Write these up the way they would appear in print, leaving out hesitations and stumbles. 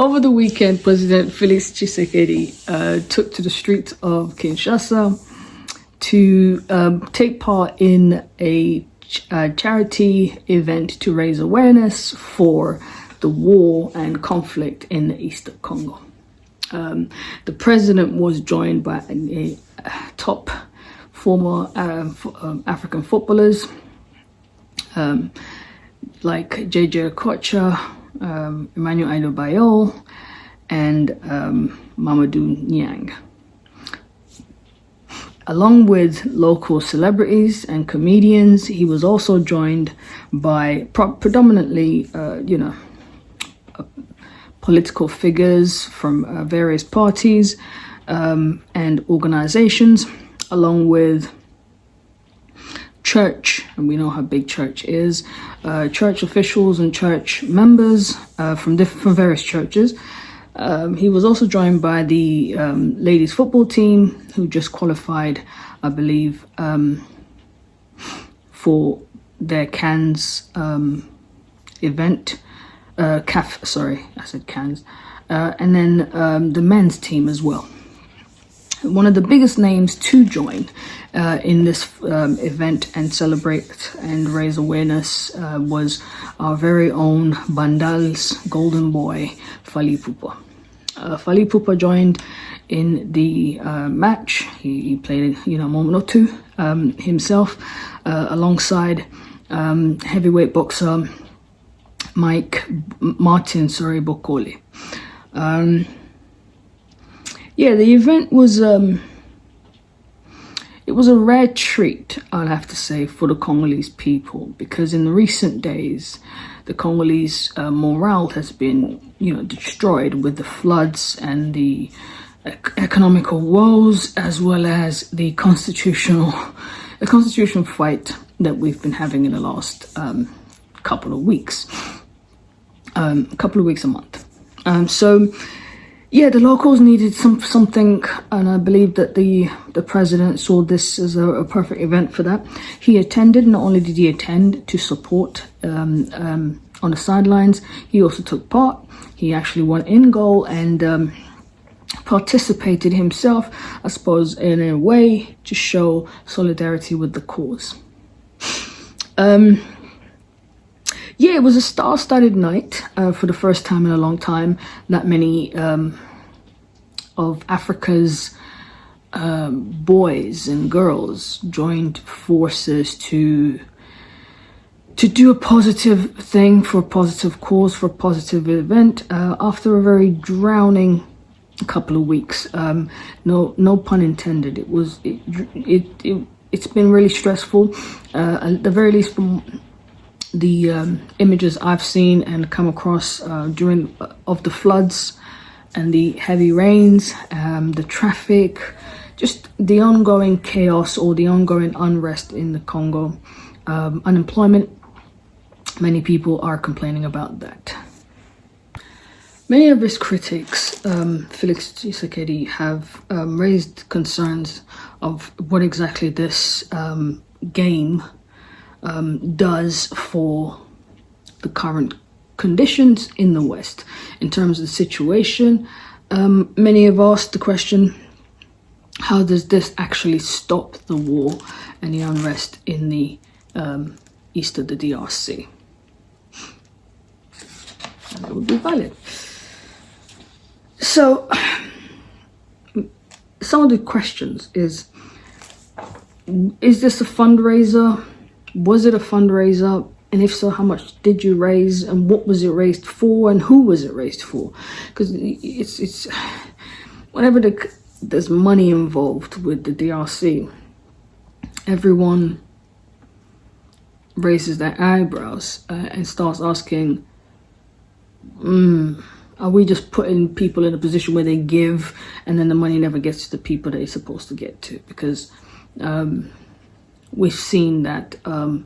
over the weekend, President Felix Tshisekedi took to the streets of Kinshasa to take part in a charity event to raise awareness for the war and conflict in the east of Congo. The president was joined by a top former African footballers like JJ Okocha, Emmanuel Adebayo, and Mamadou Niang. Along with local celebrities and comedians, he was also joined by predominantly, political figures from various parties and organizations, along with church, and we know how big church is, church officials and church members from various churches. He was also joined by the ladies football team, who just qualified, I believe, for their Cannes event. And then the men's team as well. One of the biggest names to join in this event and celebrate and raise awareness was our very own Bandal's golden boy, Fally Ipupa. Fally Ipupa joined in the match. He played, a moment or two himself alongside heavyweight boxer Bokoli. The event was it was a rare treat, I'll have to say, for the Congolese people, because in the recent days, the Congolese morale has been, destroyed with the floods and the economical woes, as well as the constitutional fight that we've been having in the last couple of weeks a month. The locals needed something, and I believe that the president saw this as a perfect event for that. He attended. Not only did he attend to support on the sidelines, he also took part. He actually went in goal and participated himself, I suppose, in a way to show solidarity with the cause. It was a star-studded night for the first time in a long time. That many of Africa's boys and girls joined forces to do a positive thing for a positive cause, for a positive event after a very drowning couple of weeks. No pun intended. It's been really stressful. At the very least, from the images I've seen and come across during of the floods and the heavy rains, the traffic, just the ongoing chaos or the ongoing unrest in the Congo, unemployment, many people are complaining about that. Many of his critics, Felix Tshisekedi, have raised concerns of what exactly this game does for the current conditions in the West in terms of the situation. Many have asked the question, how does this actually stop the war and the unrest in the east of the DRC? And that would be valid. So some of the questions is this a fundraiser? Was it a fundraiser? And if so, how much did you raise? And what was it raised for? And who was it raised for? Because it's whenever there's money involved with the DRC, everyone raises their eyebrows and starts asking, are we just putting people in a position where they give and then the money never gets to the people that it's supposed to get to? Because we've seen that a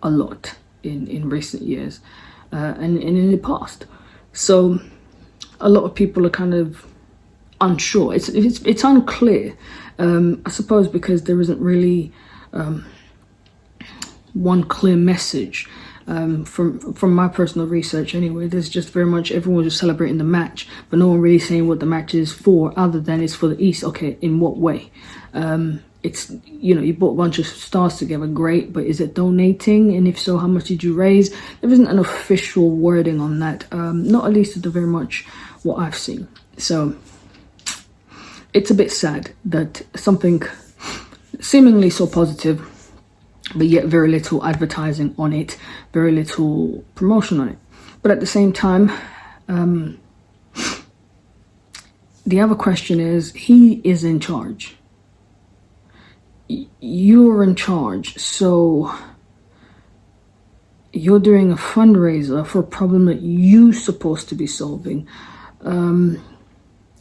lot in recent years and in the past. So a lot of people are kind of unsure. It's unclear, I suppose, because there isn't really one clear message From my personal research anyway, there's just very much everyone just celebrating the match, but no one really saying what the match is for, other than it's for the East. Okay, in what way? It's, you know, you bought a bunch of stars together, great, but is it donating? And if so, how much did you raise? There isn't an official wording on that, not at least at the very much what I've seen. So it's a bit sad that something seemingly so positive, but yet very little advertising on it, very little promotion on it. But at the same time, the other question is, he is in charge. You're in charge, so you're doing a fundraiser for a problem that you're supposed to be solving,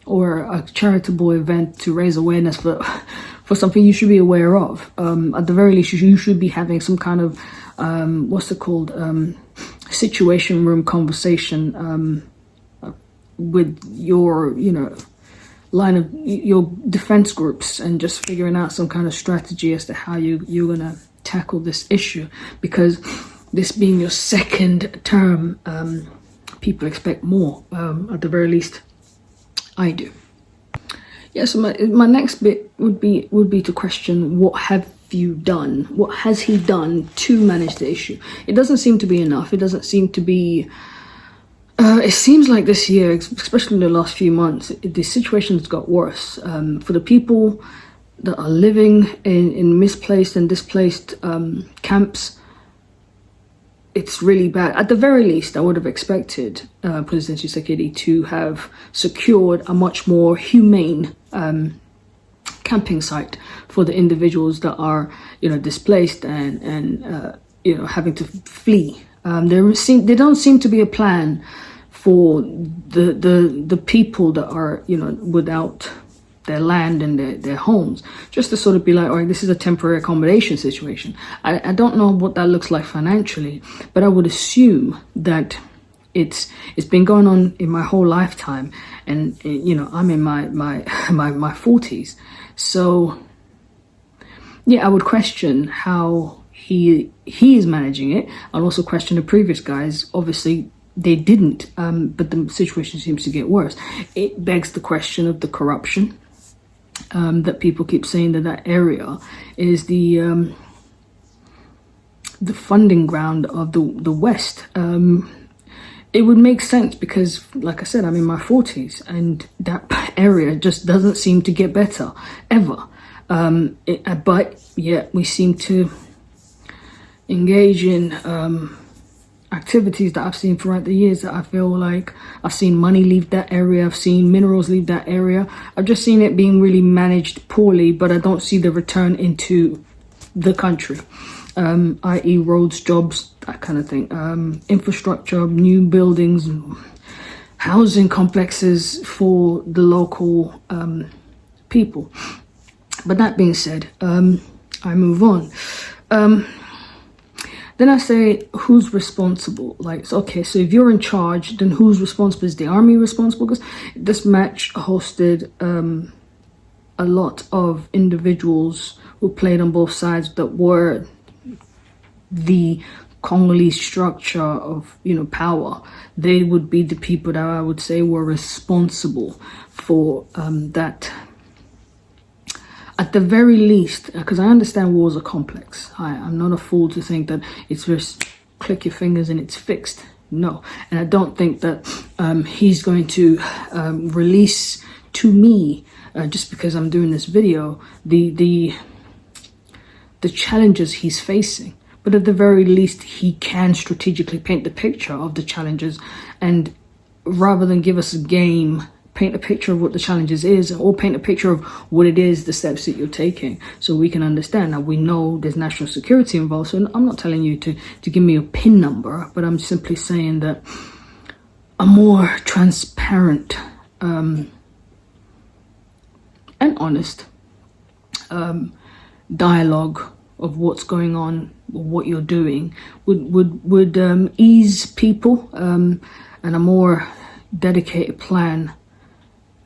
or a charitable event to raise awareness for something you should be aware of. At the very least, you should be having some kind of what's it called, situation room conversation with your, you know, line of your defense groups, and just figuring out some kind of strategy as to how you're gonna tackle this issue, because this being your second term, people expect more. At the very least, I do. Yeah, so my next bit would be to question, what have you done? What has he done to manage the issue? It doesn't seem to be enough. It doesn't seem to be it seems like this year, especially in the last few months, the situation's got worse. For the people that are living in misplaced and displaced camps, it's really bad. At the very least, I would have expected President Tshisekedi to have secured a much more humane camping site for the individuals that are, you know, displaced and you know, having to flee. There don't seem to be a plan for the people that are, you know, without their land and their homes, just to sort of be like, all right, this is a temporary accommodation situation. I don't know what that looks like financially, but I would assume that it's been going on in my whole lifetime, and you know, I'm in my 40s, so yeah, I would question how he is managing it. I'll also question the previous guys. Obviously they didn't, but the situation seems to get worse. It begs the question of the corruption, that people keep saying that area is the funding ground of the West. It would make sense because, like I said, I'm in my 40s, and that area just doesn't seem to get better ever. But yet we seem to engage in activities that I've seen throughout the years that I feel like I've seen money leave that area, I've seen minerals leave that area. I've just seen it being really managed poorly, but I don't see the return into the country, i.e. roads, jobs, that kind of thing, infrastructure, new buildings, housing complexes for the local people. But that being said, I move on. Then I say, who's responsible? Like, okay, so if you're in charge, then who's responsible? Is the army responsible? Because this match hosted a lot of individuals who played on both sides that were the Congolese structure of, you know, power. They would be the people that I would say were responsible for that. At the very least, because I understand wars are complex. I'm not a fool to think that it's just click your fingers and it's fixed. No. And I don't think that he's going to release to me, just because I'm doing this video, the challenges he's facing. But at the very least, he can strategically paint the picture of the challenges, and rather than give us a game, paint a picture of what the challenges is, or paint a picture of what it is, the steps that you're taking, so we can understand. Now, we know there's national security involved, so I'm not telling you to give me a PIN number, but I'm simply saying that a more transparent and honest dialogue of what's going on, what you're doing, would ease people, and a more dedicated plan,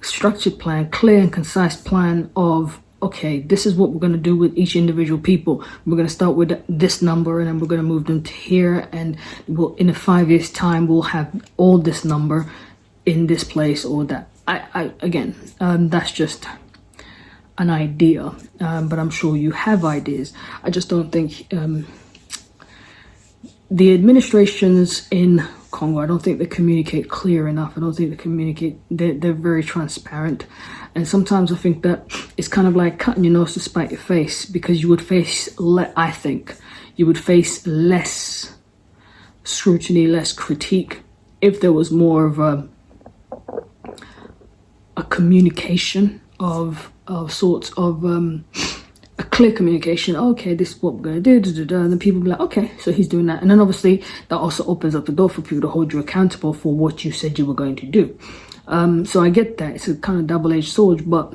structured plan, clear and concise plan of okay, this is what we're going to do with each individual people. We're going to start with this number, and then we're going to move them to here, and we'll, in a 5 years time, we'll have all this number in this place or that. Again, that's just an idea, but I'm sure you have ideas. I just don't think the administrations in Congo, I don't think they communicate clear enough. I don't think they communicate, they're very transparent. And sometimes I think that it's kind of like cutting your nose to spite your face, because you would face, I think, you would face less scrutiny, less critique if there was more of a communication of sorts of a clear communication. Okay, this is what we're going to do, and then people be like, okay, so he's doing that. And then obviously that also opens up the door for people to hold you accountable for what you said you were going to do. So I get that. It's a kind of double-edged sword, but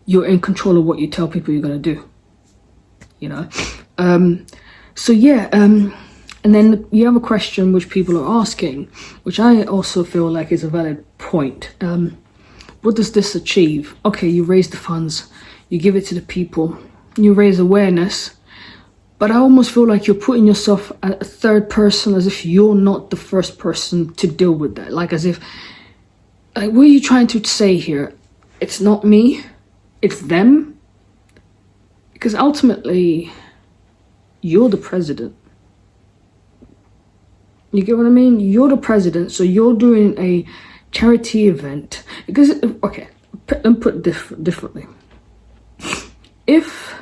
you're in control of what you tell people you're going to do, you know. So yeah, and then you have a question which people are asking, which I also feel like is a valid point. What does this achieve? Okay, you raise the funds, you give it to the people, you raise awareness, but I almost feel like you're putting yourself at a third person, as if you're not the first person to deal with that. Like as if, like, what are you trying to say here? It's not me, it's them. Because ultimately, you're the president. You get what I mean? You're the president, so you're doing a charity event. Because, okay, let me put it differently. If,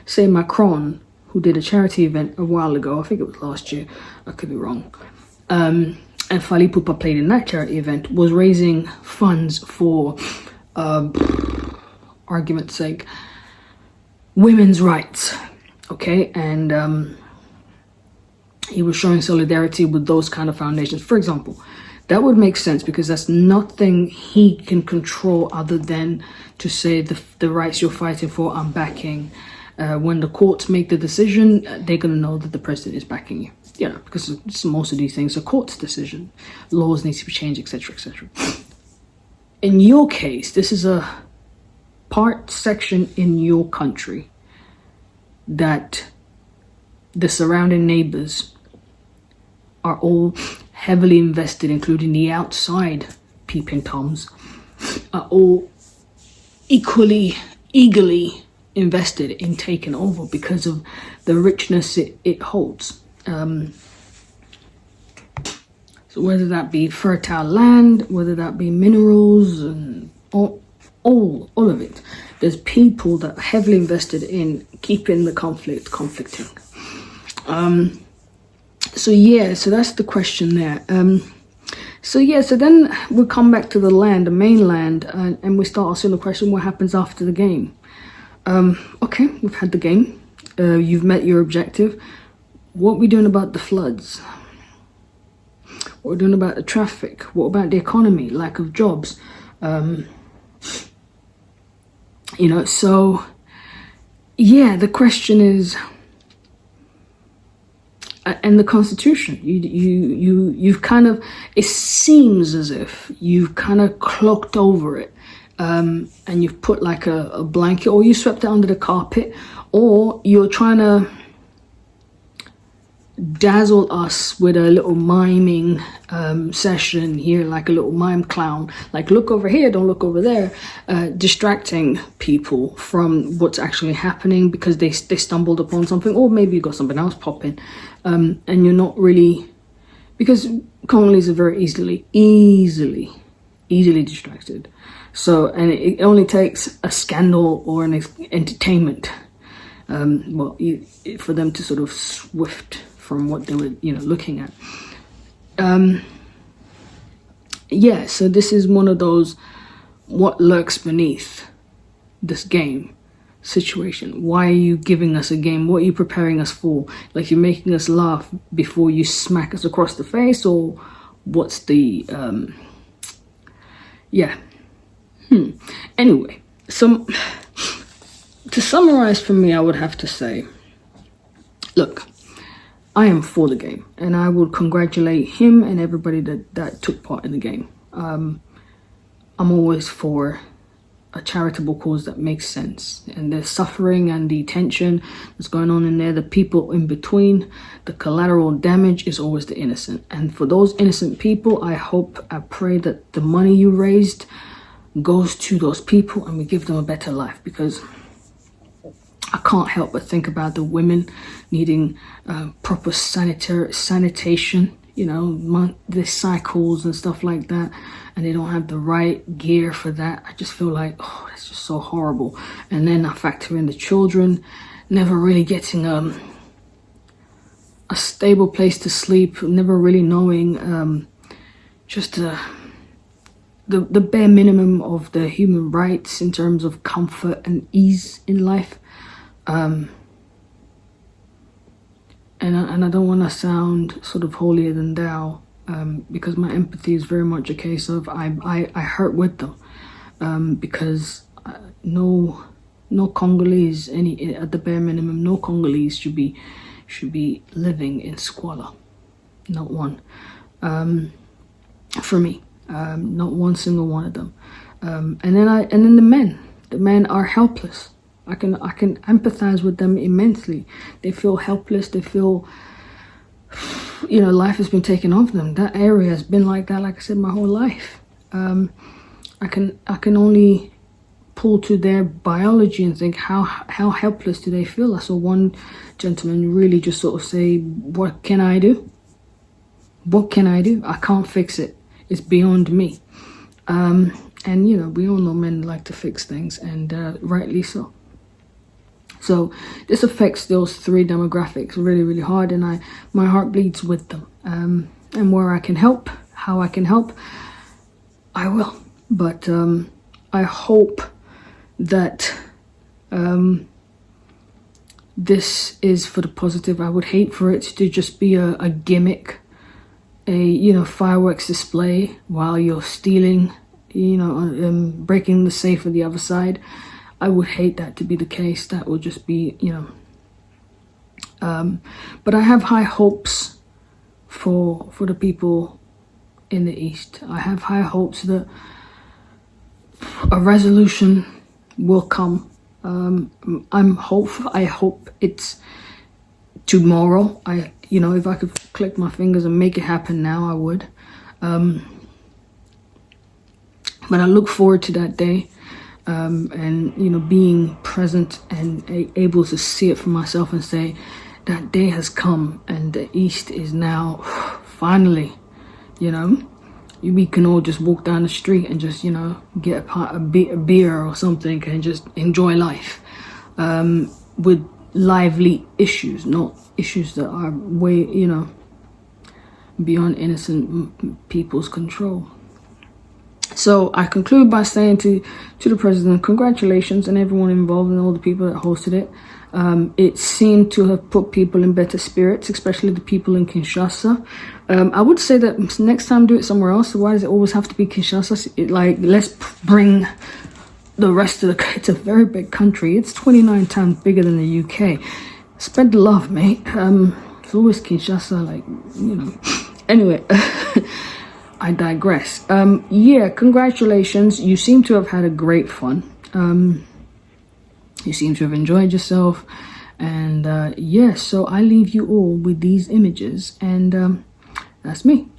say, Macron, who did a charity event a while ago, I think it was last year, I could be wrong, and Fally Ipupa played in that charity event, was raising funds for, argument's sake, women's rights, okay, and he was showing solidarity with those kind of foundations, for example. That would make sense, because that's nothing he can control other than to say the rights you're fighting for, I'm backing. When the courts make the decision, they're going to know that the president is backing you. You know, because most of these things are court's decision. Laws need to be changed, etc., etc. In your case, this is a section in your country that the surrounding neighbors are all heavily invested, including the outside peeping toms, are all eagerly invested in taking over because of the richness it holds. So whether that be fertile land, whether that be minerals, and all of it, there's people that are heavily invested in keeping the conflicting. So yeah, so that's the question there. So yeah, so then we'll come back to the mainland, and we start asking the question, what happens after the game? Okay, we've had the game. You've met your objective. What are we doing about the floods? What are we doing about the traffic? What about the economy, lack of jobs? You know, so yeah, the question is, and the Constitution, you've kind of, it seems as if you've kind of cloaked over it, and you've put like a blanket, or you swept it under the carpet, or you're trying to dazzle us with a little miming session here, like a little mime clown, like look over here, don't look over there, distracting people from what's actually happening because they stumbled upon something, or maybe you got something else popping, and you're not really, because Congolese are very easily distracted. So, and it only takes a scandal or an entertainment, for them to sort of swift from what they were, looking at. Yeah, so this is one of those what lurks beneath this game situation. Why are you giving us a game? What are you preparing us for? Like, you're making us laugh before you smack us across the face, or what's the yeah. Anyway, so to summarize for me, I would have to say, look, I am for the game, and I would congratulate him and everybody that took part in the game. I'm always for a charitable cause that makes sense. And the suffering and the tension that's going on in there, the people in between, the collateral damage is always the innocent. And for those innocent people, I pray that the money you raised goes to those people and we give them a better life, because I can't help but think about the women needing proper sanitation, you know, their cycles and stuff like that, and they don't have the right gear for that. I just feel like, oh, that's just so horrible. And then I factor in the children never really getting a stable place to sleep, never really knowing just the bare minimum of the human rights in terms of comfort and ease in life. And I don't want to sound sort of holier than thou, because my empathy is very much a case of I hurt with them, because no Congolese, at the bare minimum, no Congolese should be living in squalor, not one. For me, not one single one of them. And then the men are helpless. I can empathize with them immensely. They feel helpless. They feel, you know, life has been taken off them. That area has been like that, like I said, my whole life. I can only pull to their biology and think how helpless do they feel. I saw one gentleman really just sort of say, "What can I do? What can I do? I can't fix it. It's beyond me." And you know, we all know men like to fix things, and rightly so. So this affects those three demographics really, really hard, and my heart bleeds with them. And where I can help, how I can help, I will. But I hope that this is for the positive. I would hate for it to just be a gimmick, a fireworks display while you're stealing, breaking the safe of the other side. I would hate that to be the case. That would just be, but I have high hopes for the people in the East. I have high hopes that a resolution will come. I hope it's tomorrow. If I could click my fingers and make it happen now, I would. But I look forward to that day. And being present and able to see it for myself and say that day has come and the East is now finally, we can all just walk down the street and just get a beer or something and just enjoy life, with lively issues, not issues that are way beyond innocent people's control. So I conclude by saying to the president, congratulations, and everyone involved and all the people that hosted it. It seemed to have put people in better spirits, especially the people in Kinshasa. I would say that next time do it somewhere else. Why does it always have to be Kinshasa? Let's bring the rest of it's a very big country. It's 29 times bigger than the UK. Spread the love, mate. It's always Kinshasa, Anyway. I digress. Congratulations. You seem to have had a great fun. You seem to have enjoyed yourself. And so I leave you all with these images. And that's me.